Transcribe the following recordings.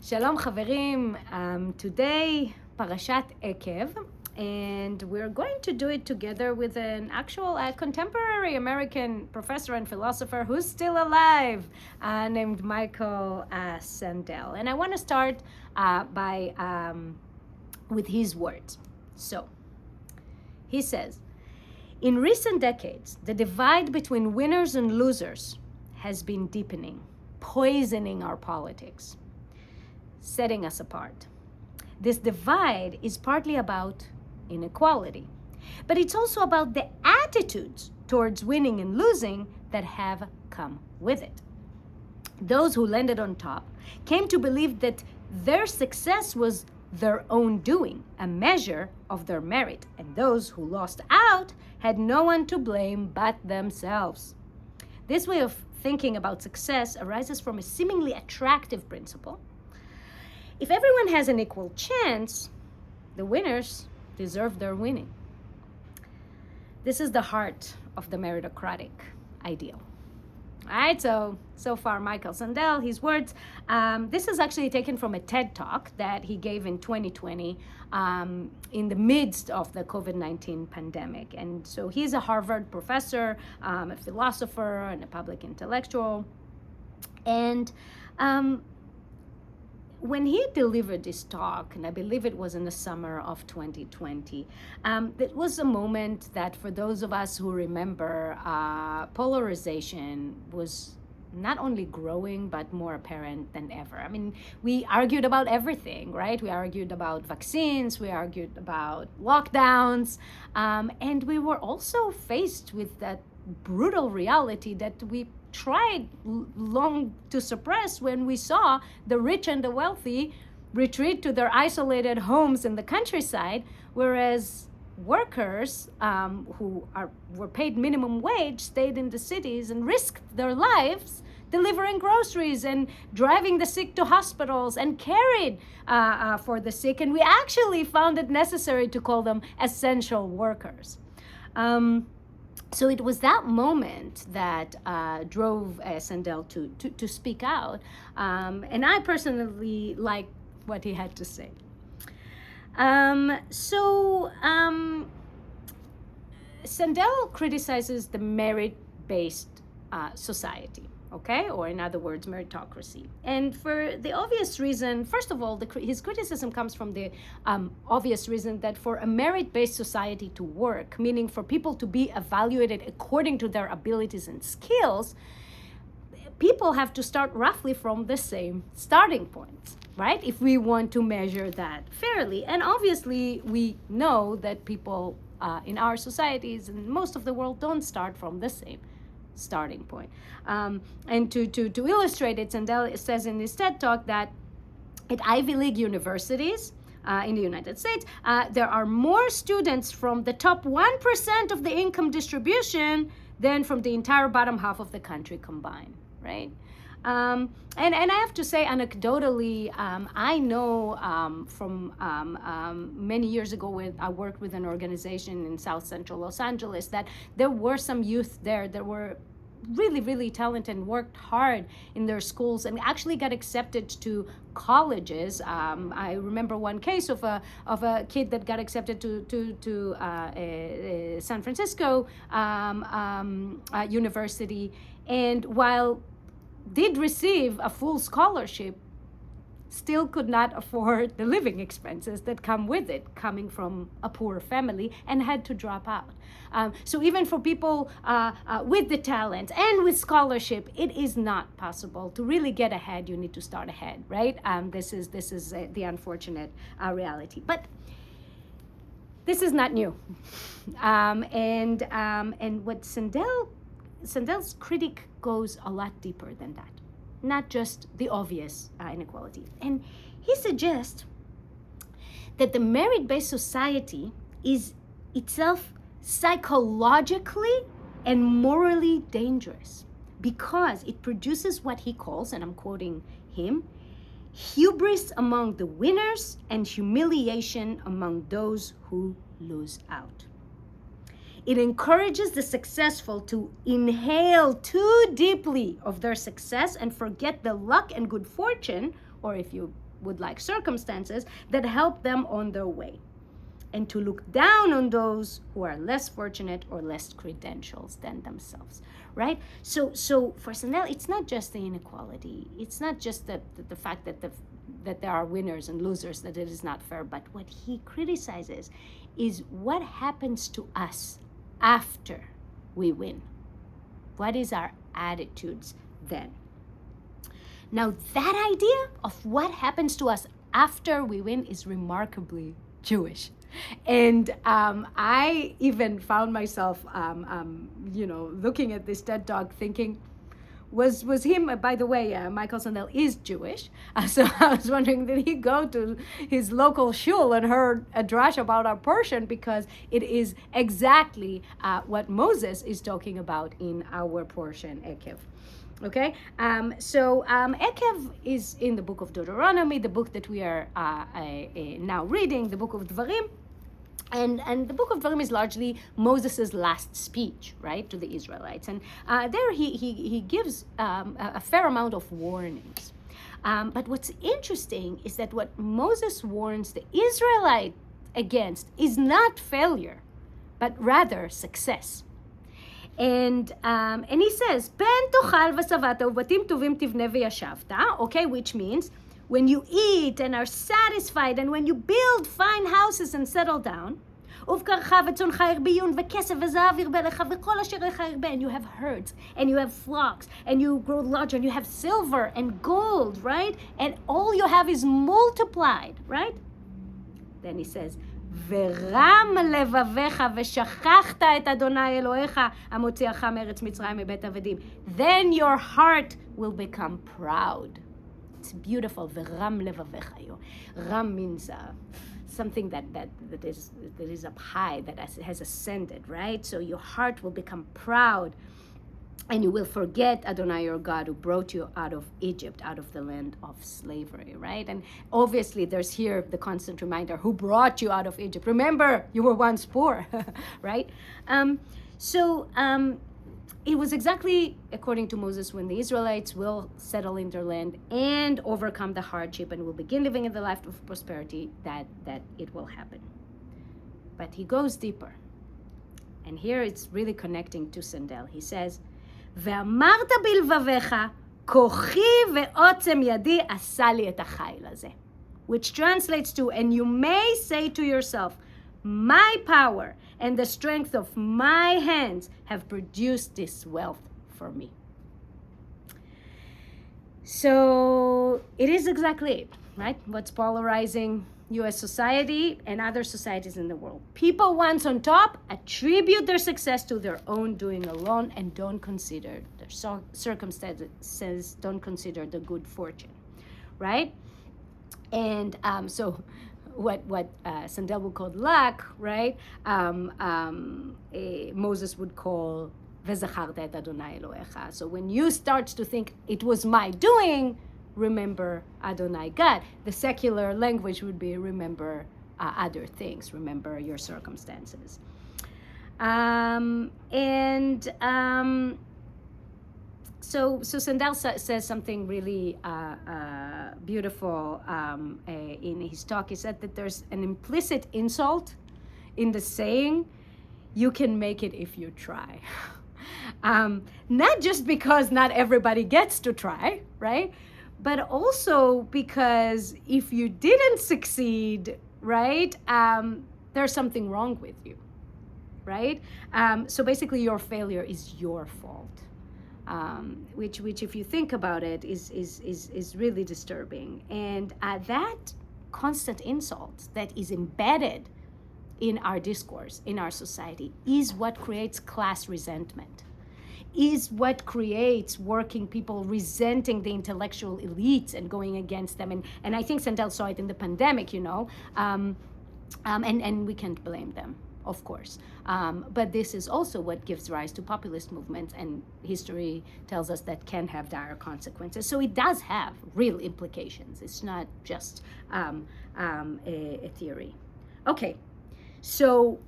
Shalom Chaverim, today Parashat Eikev, and we're going to do it together with an actual contemporary American professor and philosopher who's still alive, named Michael Sandel. And I want to start with his words. So, he says, in recent decades, the divide between winners and losers has been deepening, poisoning our politics, setting us apart. This divide is partly about inequality, but it's also about the attitudes towards winning and losing that have come with it. Those who landed on top came to believe that their success was their own doing, a measure of their merit, and those who lost out had no one to blame but themselves. This way of thinking about success arises from a seemingly attractive principle. If everyone has an equal chance, the winners deserve their winning. This is the heart of the meritocratic ideal. All right, so far Michael Sandel, his words. This is actually taken from a TED Talk that he gave in 2020 in the midst of the COVID-19 pandemic. And so he's a Harvard professor, a philosopher, and a public intellectual. And when he delivered this talk, and I believe it was in the summer of 2020, it was a moment that for those of us who remember, polarization was not only growing, but more apparent than ever. I mean, we argued about everything, right? We argued about vaccines, we argued about lockdowns, and we were also faced with that brutal reality that we tried long to suppress when we saw the rich and the wealthy retreat to their isolated homes in the countryside, whereas workers who were paid minimum wage stayed in the cities and risked their lives delivering groceries and driving the sick to hospitals and cared for the sick. And we actually found it necessary to call them essential workers. So it was that moment that drove Sandel to speak out. And I personally like what he had to say. Sandel criticizes the merit-based society, okay? Or in other words, meritocracy. And for the obvious reason, first of all, his criticism comes from the obvious reason that for a merit-based society to work, meaning for people to be evaluated according to their abilities and skills, people have to start roughly from the same starting point, right? If we want to measure that fairly. And obviously, we know that people in our societies and most of the world don't start from the same starting point. And to illustrate it, Sandel says in his TED Talk that at Ivy League universities in the United States, there are more students from the top 1% of the income distribution than from the entire bottom half of the country combined, right? And I have to say, anecdotally, I know from many years ago when I worked with an organization in South Central Los Angeles that there were some youth there that were really, really talented and worked hard in their schools and actually got accepted to colleges. I remember one case of a kid that got accepted to San Francisco University, and while did receive a full scholarship, still could not afford the living expenses that come with it, coming from a poor family, and had to drop out. So even for people with the talent and with scholarship, it is not possible to really get ahead. You need to start ahead, right? This is the unfortunate reality. But this is not new. And what Sandel's critique goes a lot deeper than that, not just the obvious inequality. And he suggests that the merit-based society is itself psychologically and morally dangerous because it produces what he calls, and I'm quoting him, hubris among the winners and humiliation among those who lose out. It encourages the successful to inhale too deeply of their success and forget the luck and good fortune, or if you would like circumstances that help them on their way, and to look down on those who are less fortunate or less credentials than themselves, right? So for Sandel, it's not just the inequality. It's not just the fact that there are winners and losers, that it is not fair. But what he criticizes is what happens to us after we win. What is our attitudes then? Now, that idea of what happens to us after we win is remarkably Jewish. And I even found myself, looking at this TED Talk thinking, was him, by the way, Michael Sandel is Jewish. So I was wondering, did he go to his local shul and heard a drash about our portion? Because it is exactly what Moses is talking about in our portion, Eikev. Okay, so Eikev is in the book of Deuteronomy, the book that we are now reading, the book of Dvarim. And the book of Dvarim is largely Moses' last speech, right, to the Israelites. And there he gives a fair amount of warnings. But what's interesting is that what Moses warns the Israelite against is not failure, but rather success. And he says, "Pen tochal v'savata ubatim tovim tivne v'yashavta," okay, which means when you eat and are satisfied, and when you build fine houses and settle down, and you have herds, and you have flocks, and you grow larger, and you have silver and gold, right? And all you have is multiplied, right? Then he says, ורם לבביך ושכחת את אדוני אלוהיך המוציאך מארץ מצרים מבית עבדים. Then your heart will become proud. It's beautiful. ורם לבביך. Ram means something that is up high, that has ascended, right? So your heart will become proud, and you will forget Adonai your God, who brought you out of Egypt, out of the land of slavery, right? And obviously there's here the constant reminder, who brought you out of Egypt? Remember, you were once poor, right? It was exactly according to Moses when the Israelites will settle in their land and overcome the hardship and will begin living in the life of prosperity that it will happen. But he goes deeper. And here it's really connecting to Sandel. He says, ואמרת בלבביך, כוחי ועוצם ידי עשה לי את החיל הזה. Which translates to, and you may say to yourself, my power and the strength of my hands have produced this wealth for me. So it is exactly it, right? What's polarizing U.S. society and other societies in the world. People once on top attribute their success to their own doing alone and don't consider their circumstances, don't consider the good fortune, right? And so what Sandel would call luck, right? Moses would call וזכרת את אדוני אלוהיך. So when you start to think it was my doing, remember Adonai God. The secular language would be remember other things, remember your circumstances. So Sandel says something really beautiful in his talk. He said that there's an implicit insult in the saying, you can make it if you try. Not just because not everybody gets to try, right? But also because if you didn't succeed, right, there's something wrong with you, right? So basically your failure is your fault, which if you think about it is really disturbing. And that constant insult that is embedded in our discourse, in our society, is what creates class resentment, is what creates working people resenting the intellectual elites and going against them. And I think Sandel saw it in the pandemic, and we can't blame them, of course. But this is also what gives rise to populist movements, and history tells us that can have dire consequences. So it does have real implications. It's not just a theory. Okay, so,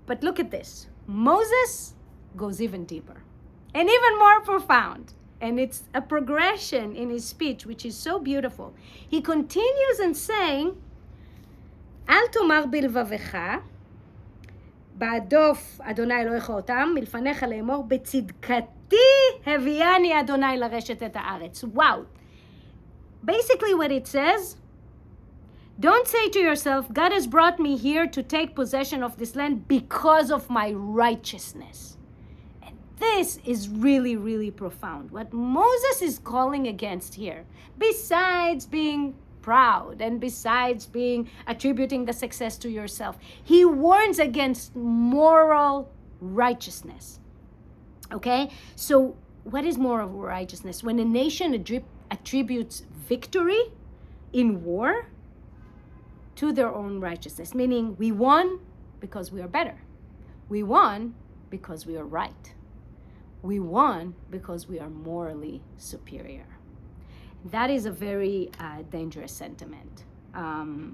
but look at this. Moses goes even deeper and even more profound. And it's a progression in his speech, which is so beautiful. He continues in saying, אל תאמר בלבבך, בהדוף אדוני אלוהיך אותם, מלפניך לאמור, בצדקתי הביאני אדוני לרשת את הארץ. Wow. Basically what it says, don't say to yourself, God has brought me here to take possession of this land because of my righteousness. And this is really, really profound. What Moses is calling against here, besides being proud and besides attributing the success to yourself, he warns against moral righteousness. Okay? So what is moral righteousness? When a nation attributes victory in war to their own righteousness, meaning we won because we are better. We won because we are right. We won because we are morally superior. That is a very dangerous sentiment,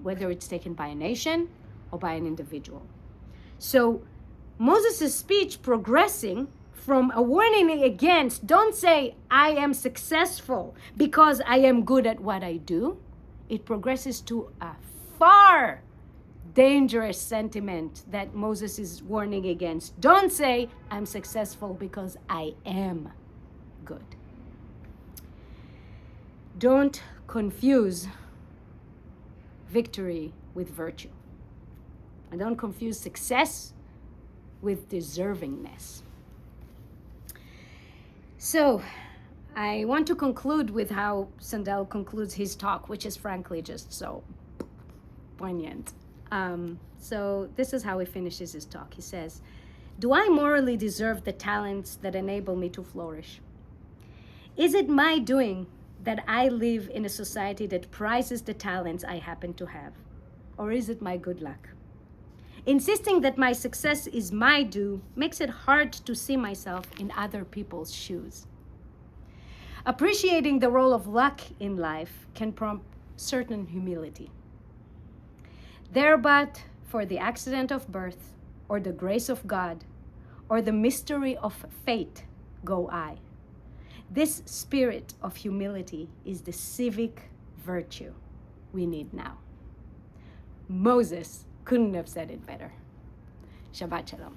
whether it's taken by a nation or by an individual. So Moses' speech progressing from a warning against, don't say, I am successful because I am good at what I do, it progresses to a far dangerous sentiment that Moses is warning against. Don't say, I'm successful because I am good. Don't confuse victory with virtue. And don't confuse success with deservingness. So, I want to conclude with how Sandel concludes his talk, which is frankly just so poignant. So this is how he finishes his talk. He says, do I morally deserve the talents that enable me to flourish? Is it my doing that I live in a society that prizes the talents I happen to have? Or is it my good luck? Insisting that my success is my due makes it hard to see myself in other people's shoes. Appreciating the role of luck in life can prompt certain humility. There but for the accident of birth, or the grace of God, or the mystery of fate, go I. This spirit of humility is the civic virtue we need now. Moses couldn't have said it better. Shabbat Shalom.